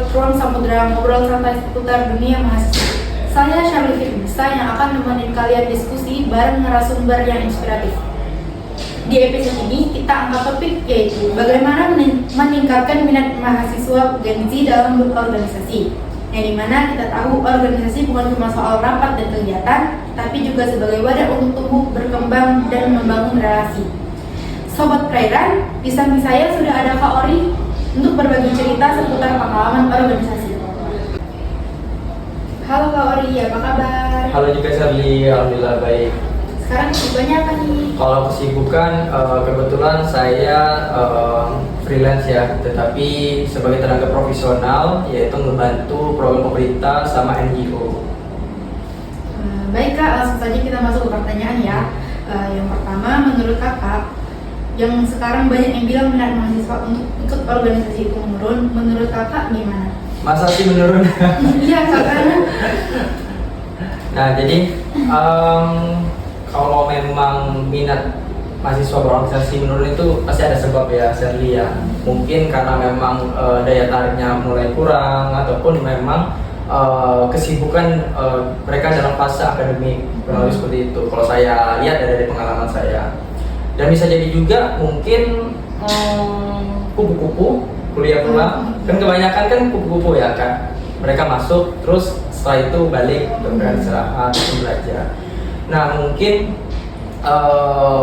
podcast Ruang Samudra, ngobrol santai seputar dunia mahasiswa. Saya Shirley Firnisa yang akan nemenin kalian diskusi bareng narasumber yang inspiratif. Di episode ini kita angkat topik yaitu bagaimana meningkatkan minat mahasiswa Gen Z dalam berorganisasi. Yang dimana kita tahu organisasi bukan cuma soal rapat dan kegiatan, tapi juga sebagai wadah untuk tumbuh, berkembang, dan membangun relasi. Sobat perairan, di samping saya sudah ada Kak Ori untuk berbagi cerita seputar pengalaman organisasi. Halo Kak Ori, apa kabar? Halo juga Shirley, alhamdulillah baik. Sekarang kesibukannya apa nih? Kalau kesibukan, kebetulan saya freelance ya, tetapi sebagai tenaga profesional yaitu membantu program pemerintah sama NGO. Baik Kak, langsung saja kita masuk ke pertanyaan ya. Yang pertama, menurut Kakak, yang sekarang banyak yang bilang minat mahasiswa untuk ikut organisasi itu menurun, menurut Kakak gimana? Masa sih menurun? Iya Kakak. Nah jadi kalau memang minat mahasiswa berorganisasi menurun itu pasti ada sebab ya Shirley ya. Mungkin karena memang daya tariknya mulai kurang ataupun memang kesibukan mereka dalam fase akademik, kurang lebih seperti itu. Kalau saya lihat dari pengalaman saya. Dan bisa jadi juga mungkin kupu-kupu kuliah pulang, kan kebanyakan kan kupu-kupu ya kan. Mereka masuk terus setelah itu balik untuk beristirahat dan belajar. Nah mungkin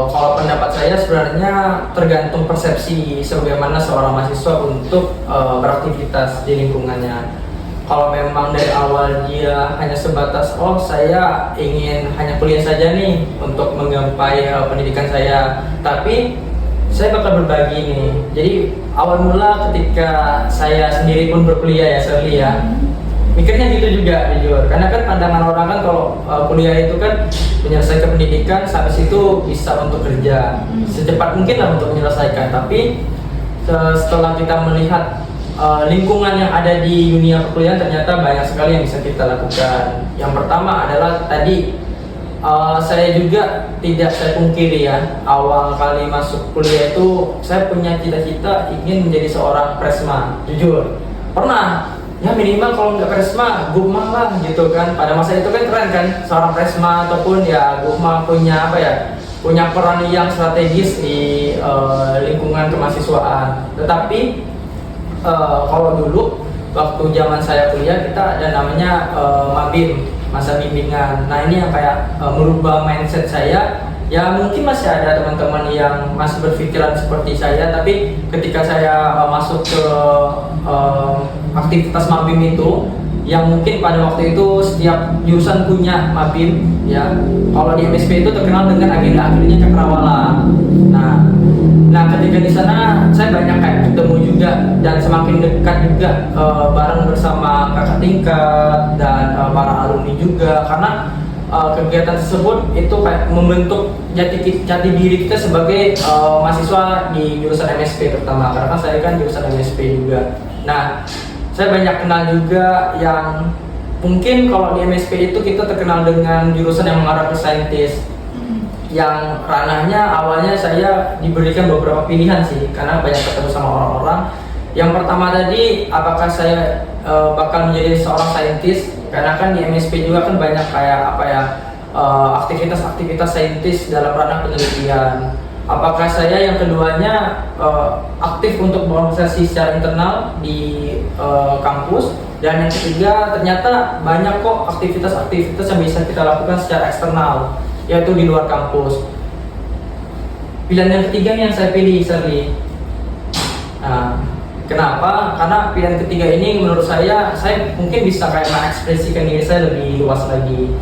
kalau pendapat saya sebenarnya tergantung persepsi sebagaimana seorang mahasiswa untuk beraktivitas di lingkungannya. Kalau memang dari awal dia hanya sebatas saya ingin hanya kuliah saja nih untuk menggapai pendidikan saya, tapi saya bakal berbagi nih. Jadi awal mula ketika saya sendiri pun berkuliah ya Shirley ya, mikirnya gitu juga jujur. Karena kan pandangan orang kan kalau kuliah itu kan menyelesaikan pendidikan, sampai situ bisa untuk kerja secepat mungkin lah untuk menyelesaikan. Tapi setelah kita melihat lingkungan yang ada di dunia perkuliahan, ternyata banyak sekali yang bisa kita lakukan. Yang pertama adalah tadi saya juga tidak saya pungkiri ya, awal kali masuk kuliah itu saya punya cita-cita ingin menjadi seorang presma. Jujur pernah ya, minimal kalau nggak presma gupma lah gitu kan. Pada masa itu kan keren kan seorang presma ataupun ya gupma punya punya peran yang strategis di lingkungan kemahasiswaan. Tetapi kalau dulu waktu zaman saya kuliah kita ada namanya mabim, masa bimbingan. Nah ini yang kayak merubah mindset saya. Ya mungkin masih ada teman-teman yang masih berpikiran seperti saya, tapi ketika saya masuk ke aktivitas mabim itu, yang mungkin pada waktu itu setiap jurusan punya mabim ya. Kalau di MSP itu terkenal dengan agenda-agendanya cakrawala. Nah ketika di sana saya banyak kayak ketemu juga dan semakin dekat juga bareng bersama kakak tingkat dan para alumni juga, karena kegiatan tersebut itu kayak membentuk jati diri kita sebagai mahasiswa di jurusan MSP terutama, karena kan saya kan jurusan MSP juga. Nah saya banyak kenal juga yang mungkin kalau di MSP itu kita terkenal dengan jurusan yang mengarah ke saintis, yang ranahnya awalnya saya diberikan beberapa pilihan sih, karena banyak ketemu sama orang-orang. Yang pertama tadi, apakah saya bakal menjadi seorang saintis, karena kan di MSP juga kan banyak kayak aktivitas-aktivitas saintis dalam ranah penelitian. Apakah saya yang keduanya aktif untuk berorganisasi secara internal di kampus, dan yang ketiga ternyata banyak kok aktivitas-aktivitas yang bisa kita lakukan secara eksternal, yaitu di luar kampus. Pilihan yang ketiga yang saya pilih Shirley. Nah, kenapa? Karena pilihan ketiga ini menurut saya mungkin bisa kayak mengekspresikan diri saya lebih luas lagi.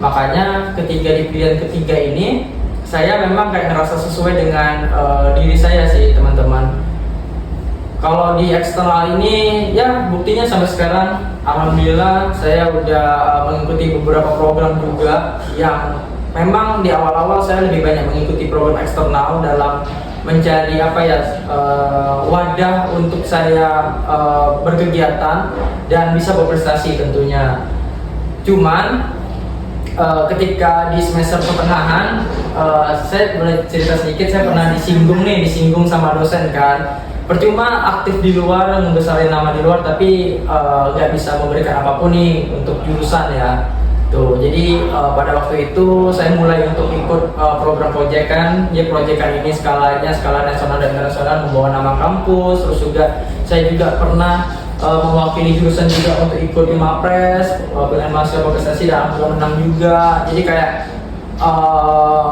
Makanya ketika di pilihan ketiga ini, saya memang kayak ngerasa sesuai dengan diri saya sih teman-teman. Kalau di eksternal ini ya buktinya sampai sekarang alhamdulillah saya udah mengikuti beberapa program juga, yang memang di awal-awal saya lebih banyak mengikuti program eksternal dalam mencari wadah untuk saya berkegiatan dan bisa berprestasi tentunya. Cuman ketika di semester pertengahan saya boleh cerita sedikit, saya pernah disinggung sama dosen kan. percuma aktif di luar, membesarin nama di luar, tapi nggak bisa memberikan apapun nih untuk jurusan ya. Tuh, jadi pada waktu itu saya mulai untuk ikut program proyekan. Ya, proyekan ini skala nasional dan internasional, membawa nama kampus. Terus juga saya juga pernah mewakili jurusan juga untuk ikut di Mapres, dengan mahasiswa berprestasi dan menang juga. Jadi kayak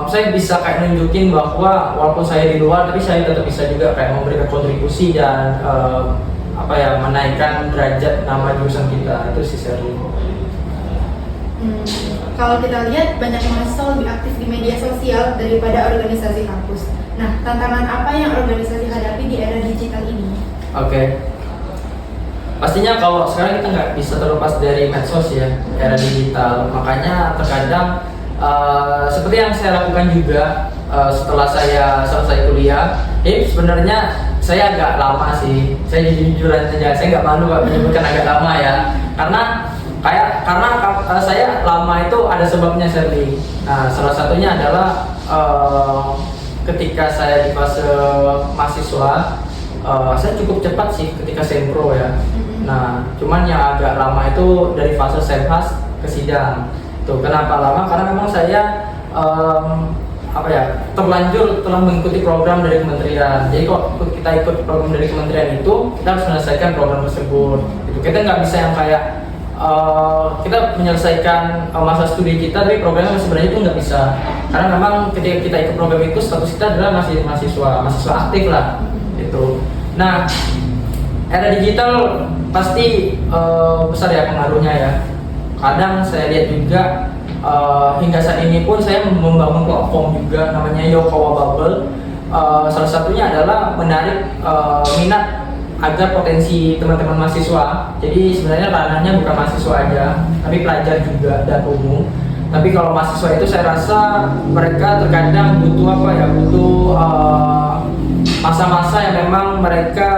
saya bisa kayak nunjukin bahwa walaupun saya di luar, tapi saya tetap bisa juga kayak memberikan kontribusi dan menaikkan derajat nama jurusan kita. Itu sih sering. Kalau kita lihat banyak mahasiswa lebih aktif di media sosial daripada organisasi kampus. Nah, tantangan apa yang organisasi hadapi di era digital ini? Oke. Pastinya kalau sekarang kita nggak bisa terlepas dari medsos ya, era digital. Makanya terkadang seperti yang saya lakukan juga setelah saya selesai kuliah, sebenarnya saya agak lama sih. Saya jujur aja, saya nggak malu kalau menyebutkan agak lama ya, karena saya lama itu ada sebabnya, Shirley. Nah, salah satunya adalah ketika saya di fase mahasiswa, saya cukup cepat sih ketika sempro ya. Nah, cuman yang agak lama itu dari fase semhas ke sidang. Tuh, kenapa lama? Karena memang saya terlanjur telah mengikuti program dari kementerian. Jadi kalau kita ikut program dari kementerian itu, kita harus menyelesaikan program tersebut. Gitu. Kita nggak bisa yang kayak kita menyelesaikan masa studi kita, tapi programnya sebenarnya itu nggak bisa. Karena memang ketika kita ikut program itu, status kita adalah masih mahasiswa aktif lah. Gitu. Nah, era digital pasti besar ya pengaruhnya ya. Kadang saya lihat juga hingga saat ini pun saya membangun platform juga namanya Yokawa Bubble. Salah satunya adalah menarik minat agar potensi teman-teman mahasiswa. Jadi sebenarnya ranahnya bukan mahasiswa aja, tapi pelajar juga dan umum. Tapi kalau mahasiswa itu saya rasa mereka terkadang butuh masa-masa yang memang mereka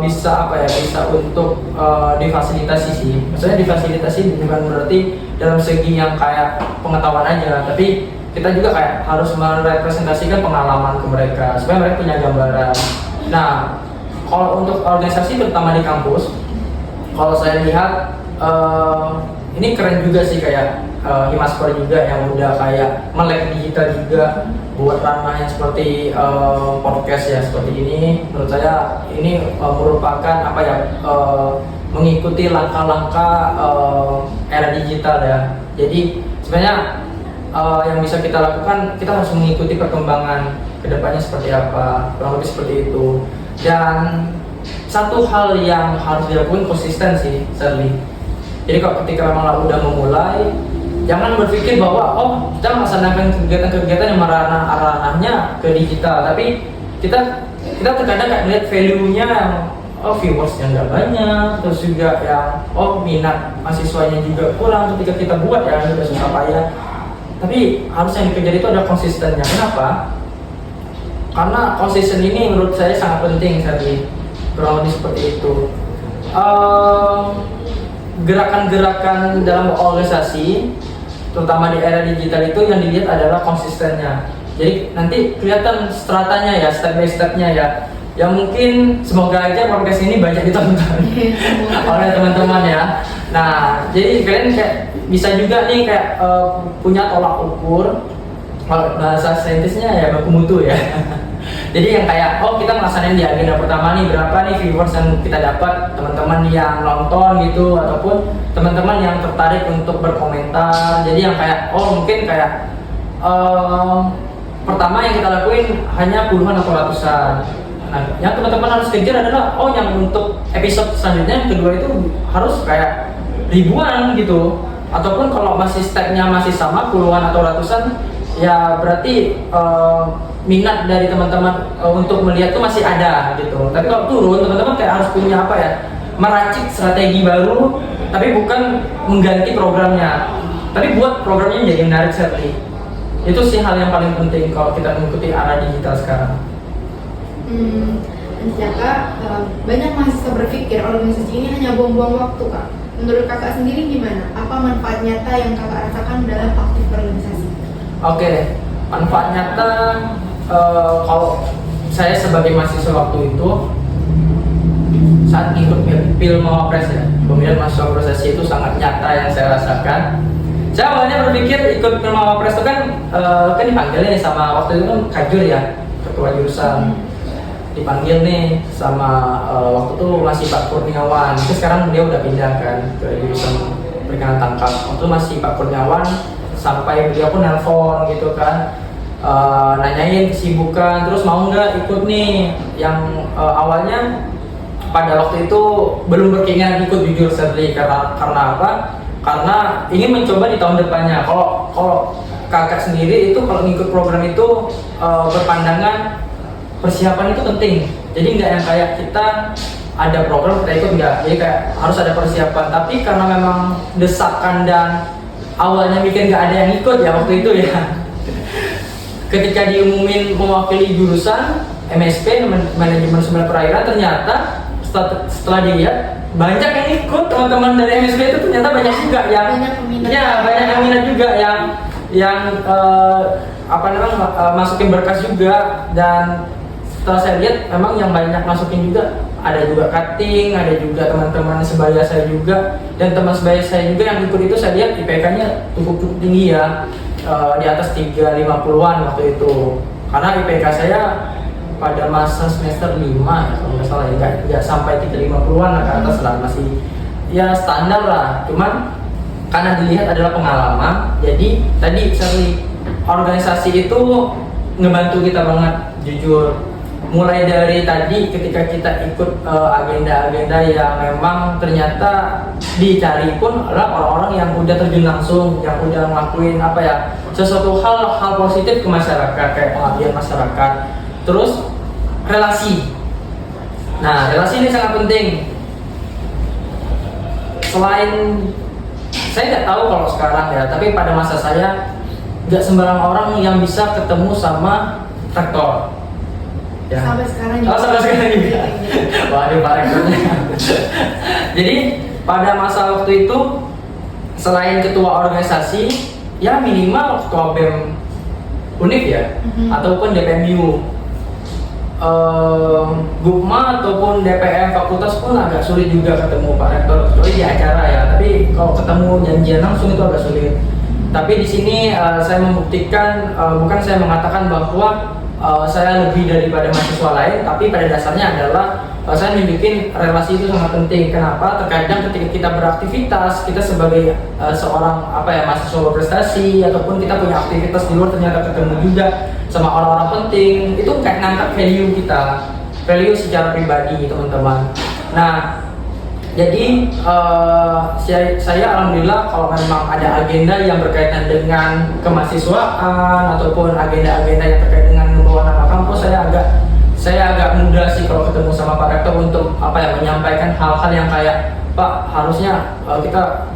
bisa untuk difasilitasi sih. Maksudnya difasilitasi bukan berarti dalam segi yang kayak pengetahuan aja, tapi kita juga kayak harus merepresentasikan pengalaman ke mereka supaya mereka punya gambaran. Nah, kalau untuk organisasi terutama di kampus, kalau saya lihat ini keren juga sih, kayak Himaskor juga yang udah kayak melek digital juga, buat ranah yang seperti podcast ya seperti ini. Menurut saya ini merupakan mengikuti langkah-langkah era digital ya. Jadi sebenarnya yang bisa kita lakukan, kita harus mengikuti perkembangan kedepannya seperti apa, kurang lebih seperti itu. Dan satu hal yang harus dilakukan konsisten sih, Shirley. Jadi kalau ketika memang udah memulai, jangan berpikir bahwa kita melaksanakan kegiatan-kegiatan yang ranahnya ke digital, tapi kita terkadang kayak melihat value-nya yang viewers-nya nggak banyak, terus juga yang minat mahasiswanya juga kurang ketika kita buat ya, udah susah payah. Tapi harus yang dikejar itu ada konsistennya. Kenapa? Karena konsisten ini menurut saya sangat penting saat ini, kurang lebih seperti itu. Gerakan-gerakan dalam organisasi, terutama di era digital itu yang dilihat adalah konsistennya. Jadi nanti kelihatan stratanya ya, step by stepnya ya. Yang mungkin semoga aja podcast ini banyak ditonton oleh teman-teman ya. Nah, jadi kalian kayak bisa juga nih kayak punya tolak ukur. Kalau bahasa saintisnya ya baku mutu ya. Jadi yang kayak kita melaksanain di agenda pertama nih, berapa nih viewers yang kita dapat, teman-teman yang nonton gitu, ataupun teman-teman yang tertarik untuk berkomentar. Jadi yang kayak mungkin kayak pertama yang kita lakuin hanya puluhan atau ratusan. Nah, yang teman-teman harus kejar adalah yang untuk episode selanjutnya yang kedua itu harus kayak ribuan gitu. Ataupun kalau masih stepnya masih sama puluhan atau ratusan, ya berarti minat dari teman-teman untuk melihat tuh masih ada gitu. Tapi kalau turun, teman-teman kayak harus punya meracik strategi baru, tapi bukan mengganti programnya, tapi buat programnya menjadi menarik sekali. Itu sih hal yang paling penting kalau kita mengikuti arah digital sekarang. Kakak, banyak mahasiswa berpikir organisasi ini hanya buang-buang waktu, Kak. Menurut kakak sendiri gimana? Apa manfaat nyata yang kakak rasakan dalam aktif organisasi? Oke, manfaat nyata kalau saya sebagai mahasiswa waktu itu, saat ikut pil Mawapres ya, pemilihan mahasiswa organisasi itu sangat nyata yang saya rasakan. Saya awalnya berpikir ikut pil Mawapres itu kan dipanggil nih sama, waktu itu kan Kajur ya, ketua jurusan, dipanggil nih sama waktu itu masih Pak Kurniawan, tapi sekarang dia udah pindah kan ke jurusan perikanan tangkap. Waktu itu masih Pak Kurniawan, sampai beliau pun nelpon gitu kan, nanyain kesibukan, terus mau nggak ikut nih. Yang awalnya pada waktu itu belum berkeinginan ikut, jujur Shirley, karena apa? Karena ingin mencoba di tahun depannya. Kalau kakak sendiri itu kalau ngikut program itu berpandangan persiapan itu penting. Jadi nggak yang kayak kita ada program kita ikut, nggak. Jadi kayak harus ada persiapan. Tapi karena memang desakan dan awalnya mikir nggak ada yang ikut ya waktu itu ya. Ketika diumumin mewakili jurusan MSP, manajemen sumber perairan, ternyata setelah dilihat banyak yang ikut. Teman-teman dari MSP itu ternyata banyak juga yang banyak yang minat juga, yang masukin berkas juga. Dan setelah saya lihat memang yang banyak masukin juga, ada juga cutting, ada juga teman-teman sebaya saya juga, dan teman sebaya saya juga yang ikut itu saya lihat IPK-nya cukup tinggi ya, di atas 350-an waktu itu. Karena IPK saya pada masa semester 5 ya, kalau nggak salah ya, nggak sampai 350-an ke atas lah, masih ya standar lah. Cuman karena dilihat adalah pengalaman, jadi tadi Shirley, organisasi itu ngebantu kita banget, jujur. Mulai dari tadi ketika kita ikut agenda-agenda yang memang ternyata dicari pun adalah orang-orang yang udah terjun langsung, yang udah ngelakuin sesuatu hal positif ke masyarakat, kayak pengabdian masyarakat. Terus relasi. Nah, relasi ini sangat penting. Selain saya nggak tahu kalau sekarang ya, tapi pada masa saya nggak sembarang orang yang bisa ketemu sama rektor. Ya. Sampai sekarang juga. Sampai sekarang juga. Waduh, Pak rektornya. Jadi pada masa waktu itu, selain ketua organisasi, ya minimal ketua BEM UNIF ya, ataupun DPMU, Gukma ataupun DPM fakultas pun agak sulit juga ketemu Pak Rektor, kecuali di acara ya. Tapi kalau ketemu janjian langsung itu agak sulit. Tapi di sini saya membuktikan, bukan saya mengatakan bahwa saya lebih daripada mahasiswa lain, tapi pada dasarnya adalah saya nunjukin relasi itu sangat penting. Kenapa? Terkadang ketika kita beraktivitas, kita sebagai seorang mahasiswa berprestasi, ataupun kita punya aktivitas di luar, ternyata ketemu juga sama orang-orang penting, itu kayak ngangkat value secara pribadi, teman-teman. Nah, jadi saya alhamdulillah kalau memang ada agenda yang berkaitan dengan kemahasiswaan ataupun agenda-agenda yang terkait dengan membawa nama kampus, saya agak mudah sih kalau ketemu sama Pak Rektor untuk menyampaikan hal-hal yang kayak, Pak, harusnya kita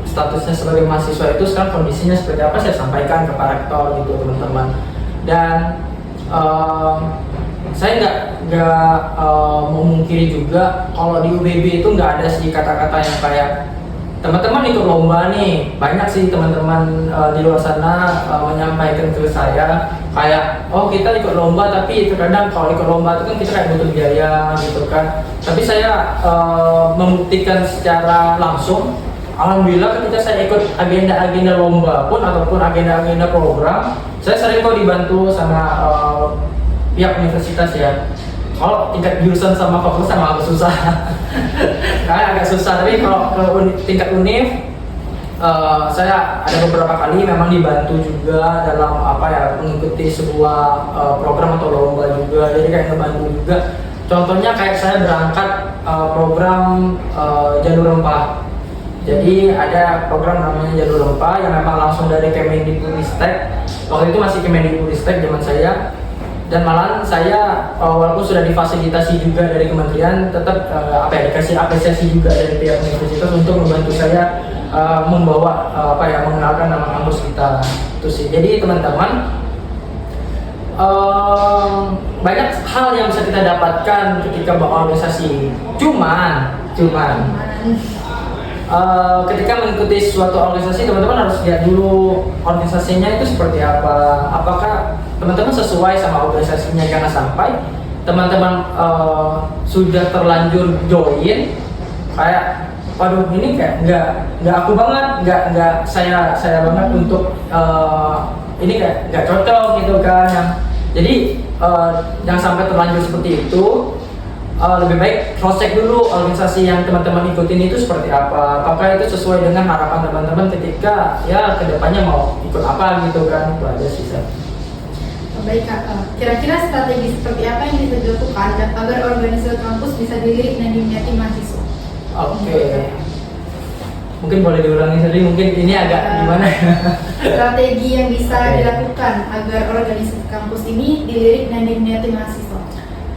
statusnya sebagai mahasiswa itu sekarang kondisinya seperti apa, saya sampaikan ke Pak Rektor gitu, teman-teman. Dan saya nggak memungkiri juga kalau di UBB itu nggak ada sih kata-kata yang kayak teman-teman ikut lomba nih. Banyak sih teman-teman di luar sana menyampaikan ke saya kayak, oh kita ikut lomba, tapi terkadang kalau ikut lomba itu kan kita kayak butuh biaya gitu kan. Tapi saya membuktikan secara langsung, alhamdulillah ketika saya ikut agenda-agenda lomba pun ataupun agenda-agenda program, saya sering kok dibantu sama pihak universitas ya. Kalau tingkat jurusan sama fakultas sama agak susah. Karena agak susah, tapi kalau ke tingkat univ, saya ada beberapa kali memang dibantu juga dalam mengikuti sebuah program atau lomba juga, jadi kayak ngebantu juga. Contohnya kayak saya berangkat program Jalur Rempah. Jadi ada program namanya Jalur Rempah yang memang langsung dari Kemendikbudristek. Waktu itu masih Kemendikbudristek zaman saya. Dan malahan saya walaupun sudah difasilitasi juga dari kementerian, tetap dikasih apresiasi juga dari pihak universitas untuk membantu saya membawa mengenalkan nama kampus kita. Itu sih. Jadi teman-teman, banyak hal yang bisa kita dapatkan ketika berorganisasi. Cuman ketika mengikuti suatu organisasi, teman-teman harus lihat dulu organisasinya itu seperti apa. Apakah teman-teman sesuai sama organisasinya, jangan sampai teman-teman sudah terlanjur join, kayak waduh ini kayak nggak aku banget, nggak saya banget untuk ini kayak nggak cocok gitu kan. Jadi yang sampai terlanjur seperti itu, lebih baik cross check dulu organisasi yang teman-teman ikutin itu seperti apa, apakah itu sesuai dengan harapan teman-teman ketika ya kedepannya mau ikut apa gitu kan. Itu aja sih. Baik Kak, kira-kira strategi seperti apa yang bisa dilakukan agar organisasi kampus bisa dilirik dan diminati mahasiswa? Oke. Mungkin boleh diulangi sendiri, mungkin ini agak gimana ya? Strategi yang bisa dilakukan agar organisasi kampus ini dilirik dan diminati mahasiswa.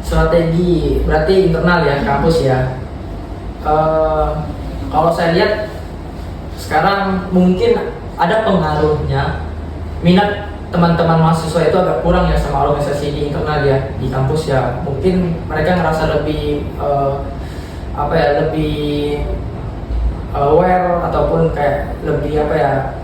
Strategi berarti internal ya, kampus ya. Kalau saya lihat sekarang mungkin ada pengaruhnya, minat teman-teman mahasiswa itu agak kurang ya sama organisasi di internal ya, di kampus ya. Mungkin mereka ngerasa lebih lebih aware ataupun kayak lebih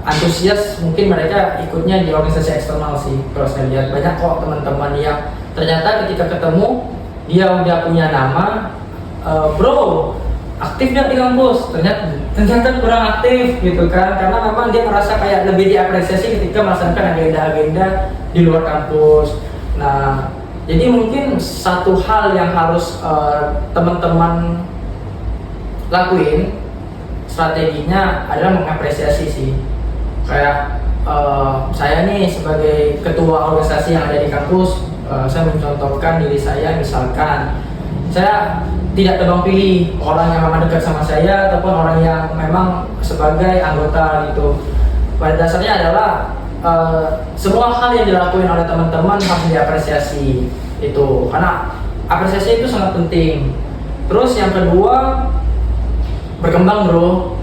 antusias, mungkin mereka ikutnya di organisasi eksternal sih. Kalau saya lihat banyak kok teman-teman yang ternyata ketika ketemu dia udah punya nama, bro aktif nggak di kampus, ternyata kurang aktif gitu kan, karena memang dia merasa kayak lebih diapresiasi ketika melaksanakan agenda-agenda di luar kampus. Nah, jadi mungkin satu hal yang harus teman-teman lakuin, strateginya adalah mengapresiasi sih. Kayak saya nih sebagai ketua organisasi yang ada di kampus, saya mencontohkan diri saya, misalkan saya tidak tebang pilih orang yang memang dekat sama saya ataupun orang yang memang sebagai anggota gitu. Pada dasarnya adalah semua hal yang dilakukan oleh teman-teman harus diapresiasi itu, karena apresiasi itu sangat penting. Terus yang kedua, berkembang bro.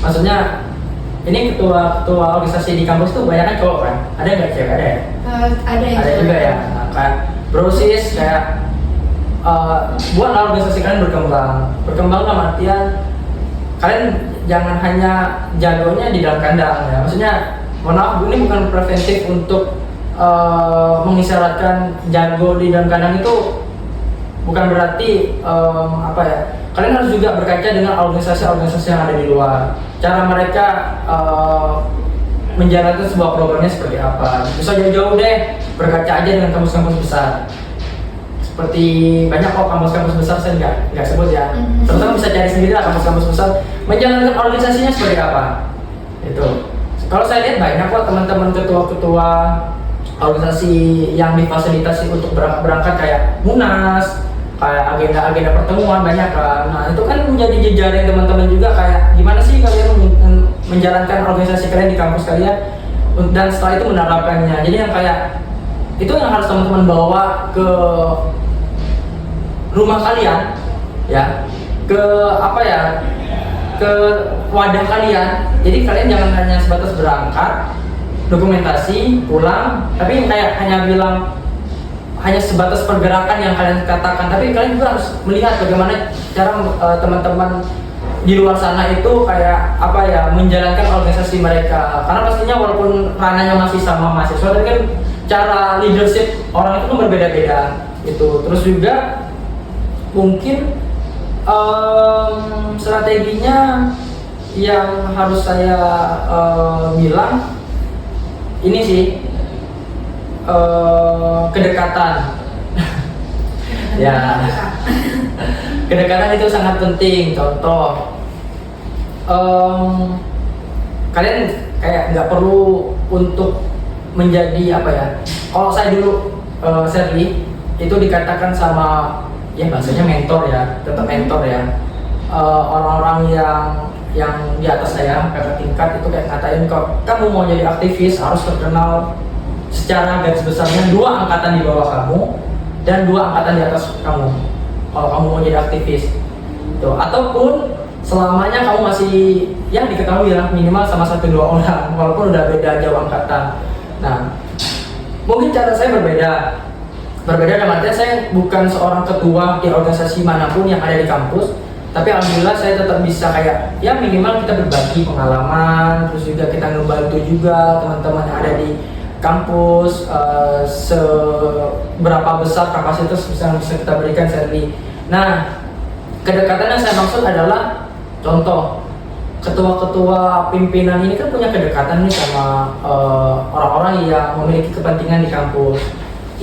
Maksudnya ini ketua organisasi di kampus tuh banyak kan cowok kan? Ada nggak cewek? Ada ya? Ada juga ya. Nah, kayak brosis kayak buat organisasi kalian berkembang dalam artian kalian jangan hanya jagonya di dalam kandang ya. Maksudnya mohon maaf, ini bukan preventif untuk mengisyaratkan jago di dalam kandang itu bukan berarti kalian harus juga berkaca dengan organisasi-organisasi yang ada di luar. Cara mereka menjalankan sebuah programnya seperti apa. Bisa jauh-jauh deh, berkaca aja dengan kampus-kampus besar. Seperti banyak kok kampus-kampus besar, saya nggak sebut ya. Teman-teman bisa cari sendiri lah kampus-kampus besar menjalankan organisasinya seperti apa. Itu. Kalau saya lihat banyak kok teman-teman ketua-ketua organisasi yang difasilitasi untuk berangkat kayak Munas, kayak agenda-agenda pertemuan banyak kan. Nah itu kan menjadi jejaring teman-teman juga, kayak gimana sih kalian menjalankan organisasi kalian di kampus kalian, dan setelah itu menerapkannya. Jadi yang kayak itu yang harus teman-teman bawa ke rumah kalian ya, ke ke wadah kalian. Jadi kalian jangan hanya sebatas berangkat, dokumentasi, pulang, tapi kayak hanya sebatas pergerakan yang kalian katakan, tapi kalian juga harus melihat bagaimana cara teman-teman di luar sana itu kayak menjalankan organisasi mereka. Karena pastinya walaupun ranahnya masih sama mahasiswa, tapi kan cara leadership orang itu kan berbeda-beda gitu. Terus juga mungkin strateginya yang harus saya bilang ini sih, kedekatan. Ya, kedekatan itu sangat penting. Contoh, kalian kayak nggak perlu untuk menjadi kalau saya dulu Serli itu dikatakan sama bahasanya mentor ya, tetap mentor ya. Orang-orang yang di atas saya, kakak tingkat itu kayak ngatain, kalau kamu mau jadi aktivis harus terkenal secara garis besarnya 2 angkatan di bawah kamu dan 2 angkatan di atas kamu kalau kamu mau jadi aktivis tuh. Ataupun selamanya kamu masih diketahui lah minimal sama 1-2 orang walaupun udah beda jauh angkatan. Nah mungkin cara saya berbeda dalam artian saya bukan seorang ketua di organisasi manapun yang ada di kampus, tapi alhamdulillah saya tetap bisa kayak minimal kita berbagi pengalaman, terus juga kita ngebantu juga teman-teman yang ada di kampus, seberapa besar kapasitas yang bisa kita berikan Sherly. Nah, kedekatan yang saya maksud adalah contoh ketua-ketua pimpinan ini kan punya kedekatan nih sama orang-orang yang memiliki kepentingan di kampus.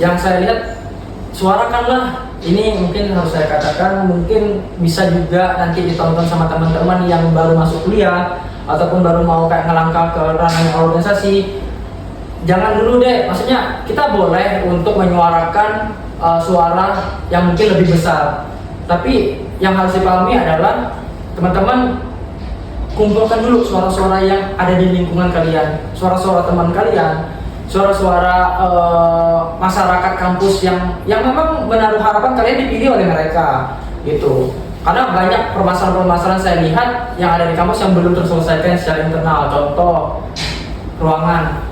Yang saya lihat, suarakanlah. Ini mungkin harus saya katakan, mungkin bisa juga nanti ditonton sama teman-teman yang baru masuk kuliah ataupun baru mau kayak ngelangkah ke ranah organisasi. Jangan dulu deh, maksudnya kita boleh untuk menyuarakan suara yang mungkin lebih besar. Tapi yang harus dipahami adalah teman-teman kumpulkan dulu suara-suara yang ada di lingkungan kalian, suara-suara teman kalian, suara-suara masyarakat kampus yang memang menaruh harapan kalian dipilih oleh mereka gitu. Karena banyak permasalahan-permasalahan saya lihat yang ada di kampus yang belum terselesaikan secara internal. Contoh ruangan.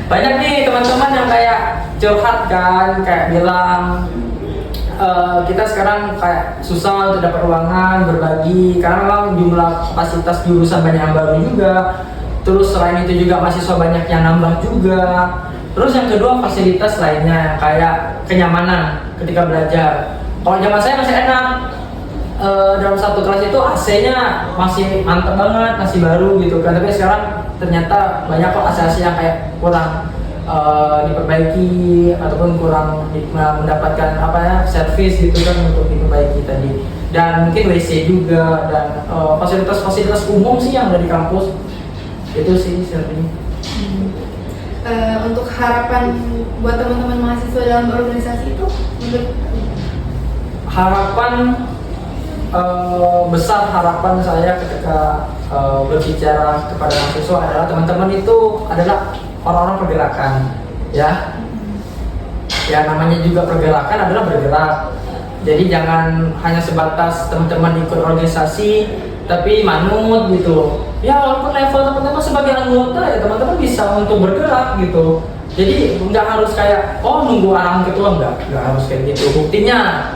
Banyak nih teman-teman yang kayak curhat kan, kayak bilang kita sekarang kayak susah untuk dapat ruangan, berbagi karena memang jumlah kapasitas jurusan banyak yang baru juga. Terus selain itu juga mahasiswa banyak yang nambah juga. Terus yang kedua fasilitas lainnya kayak kenyamanan ketika belajar. Kalau zaman saya masih enak, dalam satu kelas itu AC-nya masih mantep banget, masih baru gitu kan. Tapi sekarang ternyata banyak kok AC-AC yang kayak kurang diperbaiki ataupun kurang mendapatkan servis gitu kan untuk diperbaiki tadi. Dan mungkin WC juga dan fasilitas-fasilitas umum sih yang ada di kampus itu sih Sherly. Untuk harapan buat teman-teman mahasiswa dalam organisasi itu menurut harapan besar harapan saya ketika berbicara kepada mahasiswa adalah teman-teman itu adalah orang-orang pergerakan, ya namanya juga pergerakan adalah bergerak. Jadi jangan hanya sebatas teman-teman ikut organisasi tapi manut gitu. Ya walaupun level teman-teman sebagai anggota ya teman-teman bisa untuk bergerak gitu. Jadi nggak harus kayak nunggu arahan ketua, nggak harus kayak gitu. Buktinya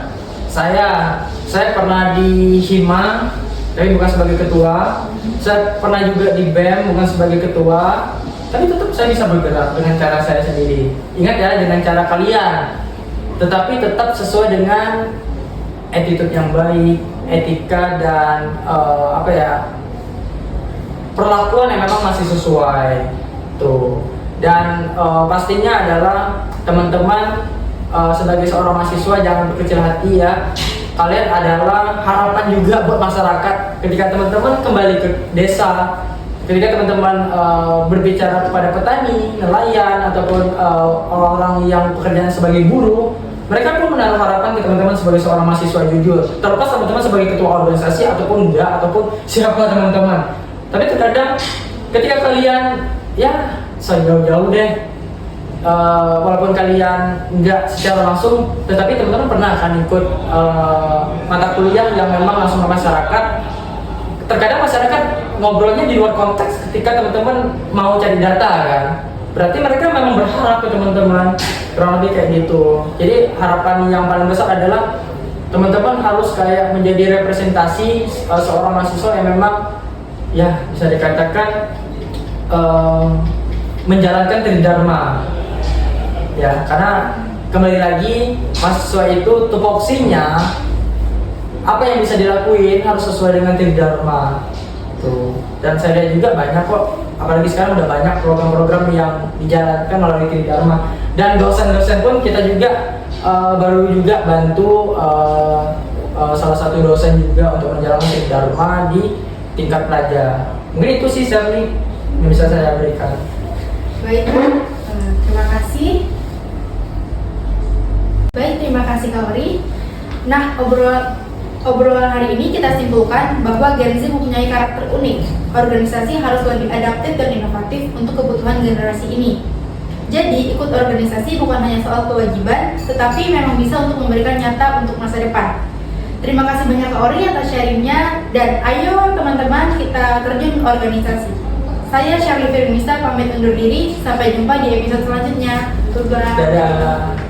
saya pernah di Hima tapi bukan sebagai ketua. Saya pernah juga di BEM bukan sebagai ketua. Tapi tetap saya bisa bergerak dengan cara saya sendiri. Ingat ya, dengan cara kalian. Tetapi tetap sesuai dengan attitude yang baik, etika dan perlakuan yang memang masih sesuai tuh. Dan pastinya adalah teman-teman sebagai seorang mahasiswa jangan berkecil hati ya. Kalian adalah harapan juga buat masyarakat ketika teman-teman kembali ke desa. Ketika teman-teman berbicara kepada petani, nelayan, ataupun orang-orang yang pekerjaan sebagai buruh, mereka pun menaruh harapan ke teman-teman sebagai seorang mahasiswa jujur. Terlepas teman-teman sebagai ketua organisasi ataupun enggak, ataupun siapa teman-teman. Tapi terkadang ketika kalian, ya jauh-jauh deh, walaupun kalian enggak secara langsung, tetapi teman-teman pernah kan ikut mata kuliah yang memang langsung ke masyarakat. Terkadang masyarakat ngobrolnya di luar konteks ketika teman-teman mau cari data kan. Berarti mereka memang berharap ke teman-teman, kurang lebih kayak gitu. Jadi harapan yang paling besar adalah teman-teman harus kayak menjadi representasi seorang mahasiswa yang memang ya bisa dikatakan menjalankan tridharma. Ya, karena kembali lagi mahasiswa itu tupoksinya apa yang bisa dilakuin harus sesuai dengan tridharma tuh. Dan saya lihat juga banyak kok, apalagi sekarang udah banyak program-program yang dijalankan melalui tridharma. Dan dosen-dosen pun kita juga baru juga bantu salah satu dosen juga untuk menjalankan tridharma di tingkat pelajar. Mungkin itu sih Sherly yang bisa saya berikan. Baik, terima kasih. Baik, terima kasih Kak Ori. Nah, obrolan hari ini kita simpulkan bahwa Gen Z mempunyai karakter unik. Organisasi harus lebih adaptif dan inovatif untuk kebutuhan generasi ini. Jadi, ikut organisasi bukan hanya soal kewajiban, tetapi memang bisa untuk memberikan nyata untuk masa depan. Terima kasih banyak Kak Ori atas sharingnya, dan ayo teman-teman kita terjun ke organisasi. Saya Sherly Firmisa pamit undur diri, sampai jumpa di episode selanjutnya. Bye-bye. Dadah.